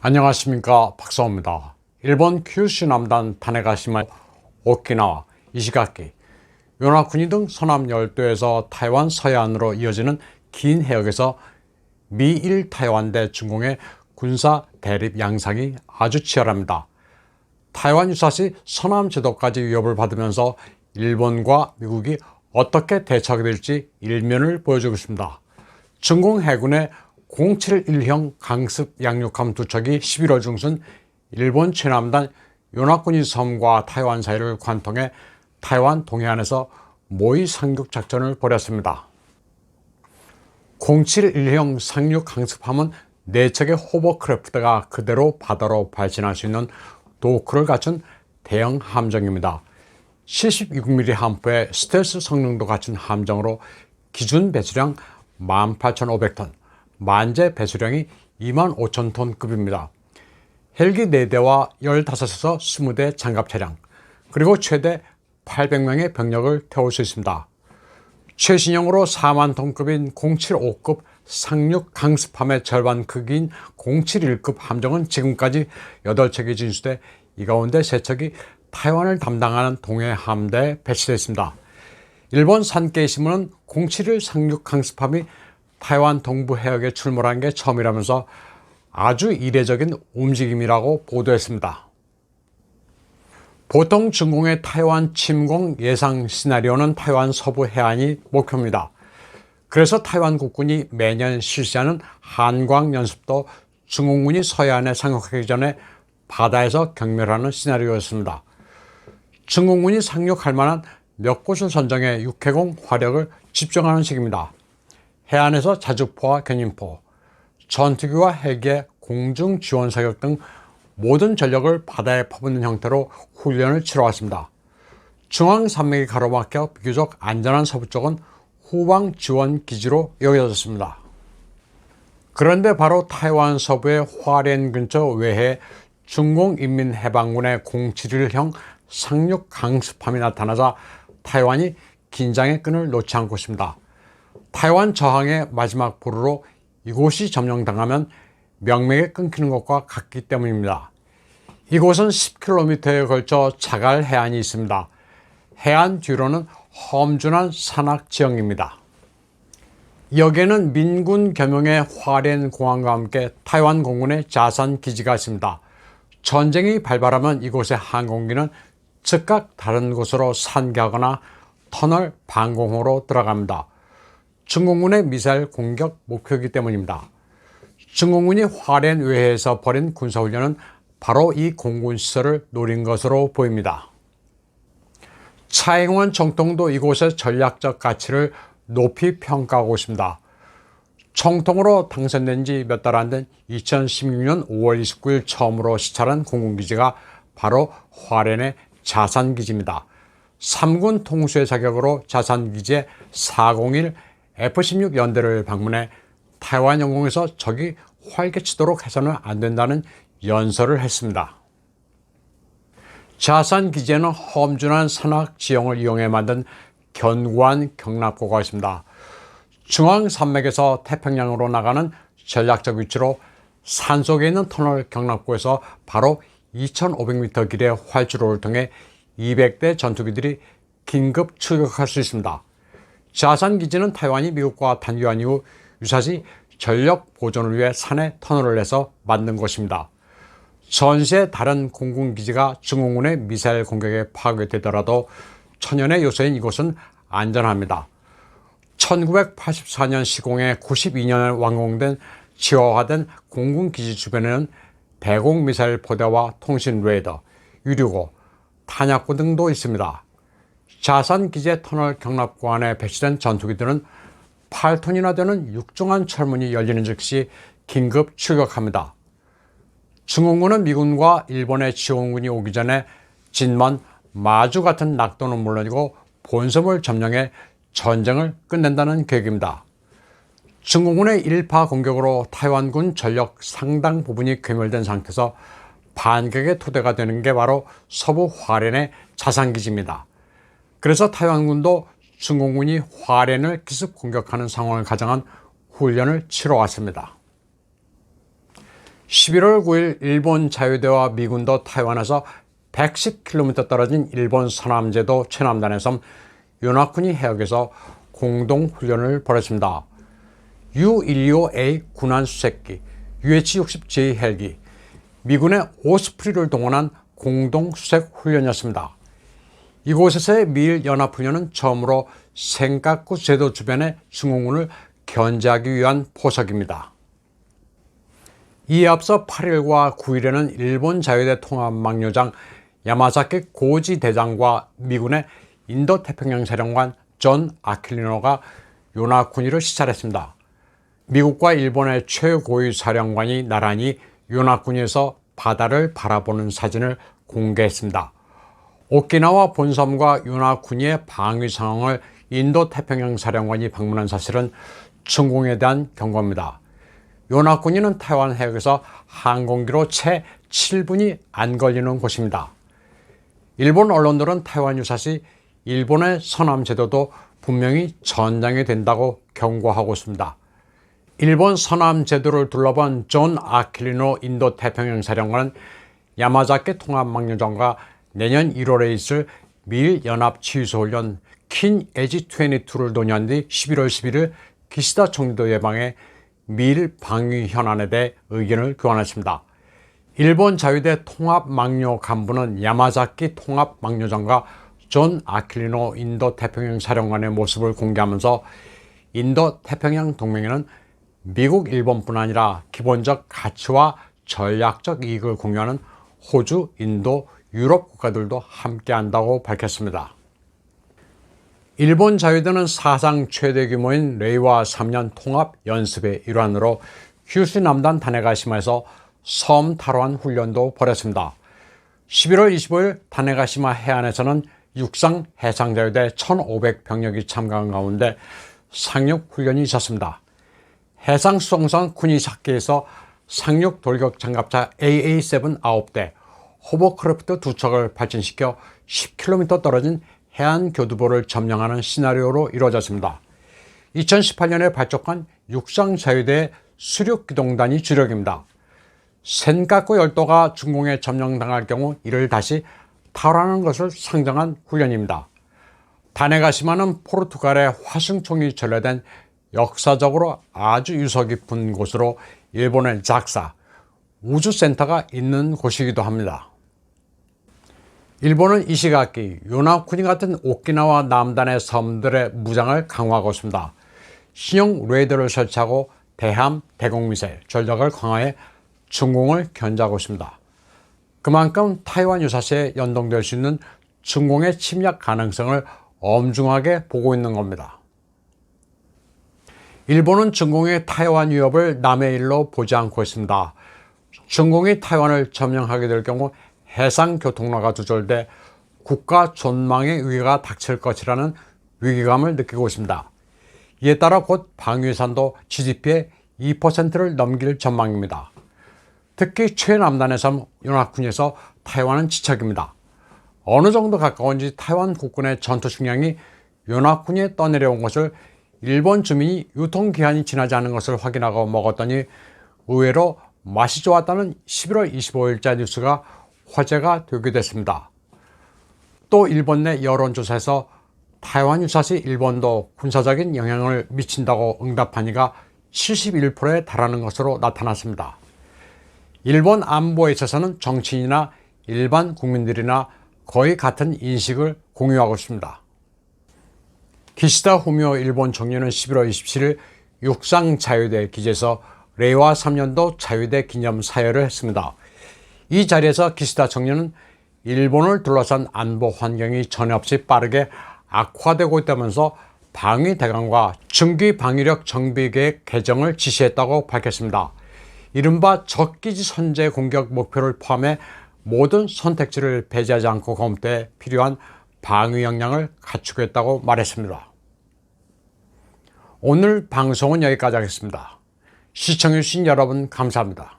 안녕하십니까, 박사호입니다. 일본 큐슈 남단 타네가시마, 오키나와, 이시가키, 요나쿠니 등 서남 열도에서 타이완 서해안으로 이어지는 긴 해역에서 미일 타이완 대 중공의 군사 대립 양상이 아주 치열합니다. 타이완 유사시 서남 제도까지 위협을 받으면서 일본과 미국이 어떻게 대처하게 될지 일면을 보여주고 있습니다. 중공 해군의 071형 강습 양육함 두 척이 11월 중순 일본 최남단 요나쿠니 섬과 타이완 사이를 관통해 타이완 동해안에서 모의 상륙 작전을 벌였습니다. 071형 상륙 강습함은 4척의 호버크래프트가 그대로 바다로 발진할 수 있는 도크를 갖춘 대형 함정입니다. 76mm 함포의 스텔스 성능도 갖춘 함정으로 기준 배수량 18,500톤, 만재 배수량이 25,000톤급입니다. 헬기 4대와 15에서 20대 장갑 차량, 그리고 최대 800명의 병력을 태울 수 있습니다. 최신형으로 4만 톤급인 075급 상륙 강습함의 절반 크기인 071급 함정은 지금까지 8척이 진수돼 이 가운데 3척이 타이완을 담당하는 동해 함대에 배치되어 있습니다. 일본 산케이 신문은 071 상륙 강습함이 타이완 동부 해역에 출몰한 게 처음이라면서 아주 이례적인 움직임이라고 보도했습니다. 보통 중공의 타이완 침공 예상 시나리오는 타이완 서부 해안이 목표입니다. 그래서 타이완 국군이 매년 실시하는 한광 연습도 중공군이 서해안에 상륙하기 전에 바다에서 경멸하는 시나리오였습니다. 중공군이 상륙할 만한 몇 곳을 선정해 육해공 화력을 집중하는 식입니다. 해안에서 자주포와 견인포, 전투기와 헬기의 공중 지원 사격 등 모든 전력을 바다에 퍼붓는 형태로 훈련을 치러왔습니다. 중앙산맥이 가로막혀 비교적 안전한 서부 쪽은 후방 지원 기지로 여겨졌습니다. 그런데 바로 타이완 서부의 화롄 근처 외해에 중공인민해방군의 071형 상륙 강습함이 나타나자 타이완이 긴장의 끈을 놓지 않고 있습니다. 타이완 저항의 마지막 보루로 이곳이 점령당하면 명맥이 끊기는 것과 같기 때문입니다. 이곳은 10km에 걸쳐 자갈 해안이 있습니다. 해안 뒤로는 험준한 산악 지형입니다. 여기에는 민군 겸용의 화롄 공항과 함께 타이완 공군의 자산 기지가 있습니다. 전쟁이 발발하면 이곳의 항공기는 즉각 다른 곳으로 산기하거나 터널 방공호로 들어갑니다. 중공군의 미사일 공격 목표이기 때문입니다. 중공군이 화롄 외해에서 벌인 군사훈련은 바로 이 공군시설을 노린 것으로 보입니다. 차잉원 총통도 이곳의 전략적 가치를 높이 평가하고 있습니다. 총통으로 당선된 지 몇 달 안 된 2016년 5월 29일 처음으로 시찰한 공군기지가 바로 화롄의 자산기지입니다. 3군 통수의 자격으로 자산기지의 401 F-16 연대를 방문해 타이완 영공에서 적이 활개치도록 해서는 안 된다는 연설을 했습니다. 자산기지에는 험준한 산악 지형을 이용해 만든 견고한 경납고가 있습니다. 중앙산맥에서 태평양으로 나가는 전략적 위치로 산속에 있는 터널 경납고에서 바로 2,500m 길의 활주로를 통해 200대 전투기들이 긴급 출격할 수 있습니다. 자산기지는 타이완이 미국과 단교한 이후 유사시 전력 보존을 위해 산에 터널을 내서 만든 곳입니다. 전시의 다른 공군기지가 중공군의 미사일 공격에 파괴되더라도 천연의 요새인 이곳은 안전합니다. 1984년 시공에 92년에 완공된 지화화된 공군기지 주변에는 대공 미사일 포대와 통신 레이더, 유류고, 탄약고 등도 있습니다. 자산기지의 터널 경납고 안에 배치된 전투기들은 8톤이나 되는 육중한 철문이 열리는 즉시 긴급 출격합니다. 중공군은 미군과 일본의 지원군이 오기 전에 진먼, 마주 같은 낙도는 물론이고 본섬을 점령해 전쟁을 끝낸다는 계획입니다. 중공군의 일파 공격으로 타이완군 전력 상당 부분이 괴멸된 상태에서 반격의 토대가 되는 게 바로 서부 화롄의 자산기지입니다. 그래서 타이완군도 중공군이 화롄을 기습 공격하는 상황을 가정한 훈련을 치러왔습니다. 11월 9일 일본 자유대와 미군도 타이완에서 110km 떨어진 일본 서남제도 최남단의 섬 요나쿠니 해역에서 공동훈련을 벌였습니다. U-125A 군함수색기, UH-60J 헬기, 미군의 오스프리를 동원한 공동수색훈련이었습니다. 이곳에서의 미일 연합훈련은 처음으로 센카쿠 제도 주변의 증오군을 견제하기 위한 포석입니다. 이에 앞서 8일과 9일에는 일본 자유대 통합망료장 야마자키 고지 대장과 미군의 인도태평양 사령관 존 아킬리노가 요나쿠니를 시찰했습니다. 미국과 일본의 최고위 사령관이 나란히 요나쿠니에서 바다를 바라보는 사진을 공개했습니다. 오키나와 본섬과 요나쿠니의 방위 상황을 인도태평양 사령관이 방문한 사실은 중공에 대한 경고입니다. 요나쿠니는 타이완 해역에서 항공기로 채 7분이 안 걸리는 곳입니다. 일본 언론들은 타이완 유사시 일본의 서남 제도도 분명히 전장이 된다고 경고하고 있습니다. 일본 서남 제도를 둘러본 존 아킬리노 인도태평양 사령관은 야마자키 통합망료장과 내년 1월에 있을 미일 연합치유소훈련 킨 에지 22를 논의한 뒤 11월 11일 기시다 총리도 예방해 미일 방위 현안에 대해 의견을 교환했습니다. 일본 자유대 통합망료 간부는 야마자키 통합망료장과 존 아킬리노 인도태평양 사령관의 모습을 공개하면서 인도태평양 동맹에는 미국, 일본뿐 아니라 기본적 가치와 전략적 이익을 공유하는 호주, 인도, 유럽 국가들도 함께한다고 밝혔습니다. 일본 자유대는 사상 최대 규모인 레이와 3년 통합 연습의 일환으로 규슈 남단 다네가시마에서 섬 탈환 훈련도 벌였습니다. 11월 25일 다네가시마 해안에서는 육상 해상자유대 1,500병력이 참가한 가운데 상륙 훈련이 있었습니다. 해상수송선 쿠니사키에서 상륙 돌격 장갑차 AA-7 9대, 호버크래프트 2척을 발진시켜 10km 떨어진 해안교두보를 점령하는 시나리오로 이루어졌습니다. 2018년에 발족한 육상자유대의 수륙기동단이 주력입니다. 센카쿠 열도가 중공에 점령당할 경우 이를 다시 탈환하는 것을 상정한 훈련입니다. 다네가시마는 포르투갈의 화승총이 전래된 역사적으로 아주 유서 깊은 곳으로 일본의 작사, 우주센터가 있는 곳이기도 합니다. 일본은 이시가키, 요나쿠니 같은 오키나와 남단의 섬들의 무장을 강화하고 있습니다. 신형 레이더를 설치하고 대함, 대공미사일, 전력을 강화해 중공을 견제하고 있습니다. 그만큼 타이완 유사시에 연동될 수 있는 중공의 침략 가능성을 엄중하게 보고 있는 겁니다. 일본은 중공의 타이완 위협을 남의 일로 보지 않고 있습니다. 중공이 타이완을 점령하게 될 경우 해상 교통로가 두절돼 국가 존망의 위기가 닥칠 것이라는 위기감을 느끼고 있습니다. 이에 따라 곧 방위산도 GDP의 2%를 넘길 전망입니다. 특히 최남단의 섬 요나쿠니에서 타이완은 지척입니다. 어느 정도 가까운지 타이완 국군의 전투 식량이 요나쿠니에 떠내려온 것을 일본 주민이 유통기한이 지나지 않은 것을 확인하고 먹었더니 의외로 맛이 좋았다는 11월 25일자 뉴스가 화제가 되게 됐습니다. 또 일본 내 여론조사에서 타이완 유사시 일본도 군사적인 영향을 미친다고 응답한 이가 71%에 달하는 것으로 나타났습니다. 일본 안보에 있어서는 정치인이나 일반 국민들이나 거의 같은 인식을 공유하고 있습니다. 기시다 후미오 일본 총리는 11월 27일 육상자유대 기지에서 레이와 3년도 자유대 기념 사열을 했습니다. 이 자리에서 기시다 총리는 일본을 둘러싼 안보 환경이 전혀 없이 빠르게 악화되고 있다면서 방위 대강과 중기 방위력 정비 계획 개정을 지시했다고 밝혔습니다. 이른바 적기지 선제 공격 목표를 포함해 모든 선택지를 배제하지 않고 검토해 필요한 방위 역량을 갖추겠다고 말했습니다. 오늘 방송은 여기까지 하겠습니다. 시청해주신 여러분 감사합니다.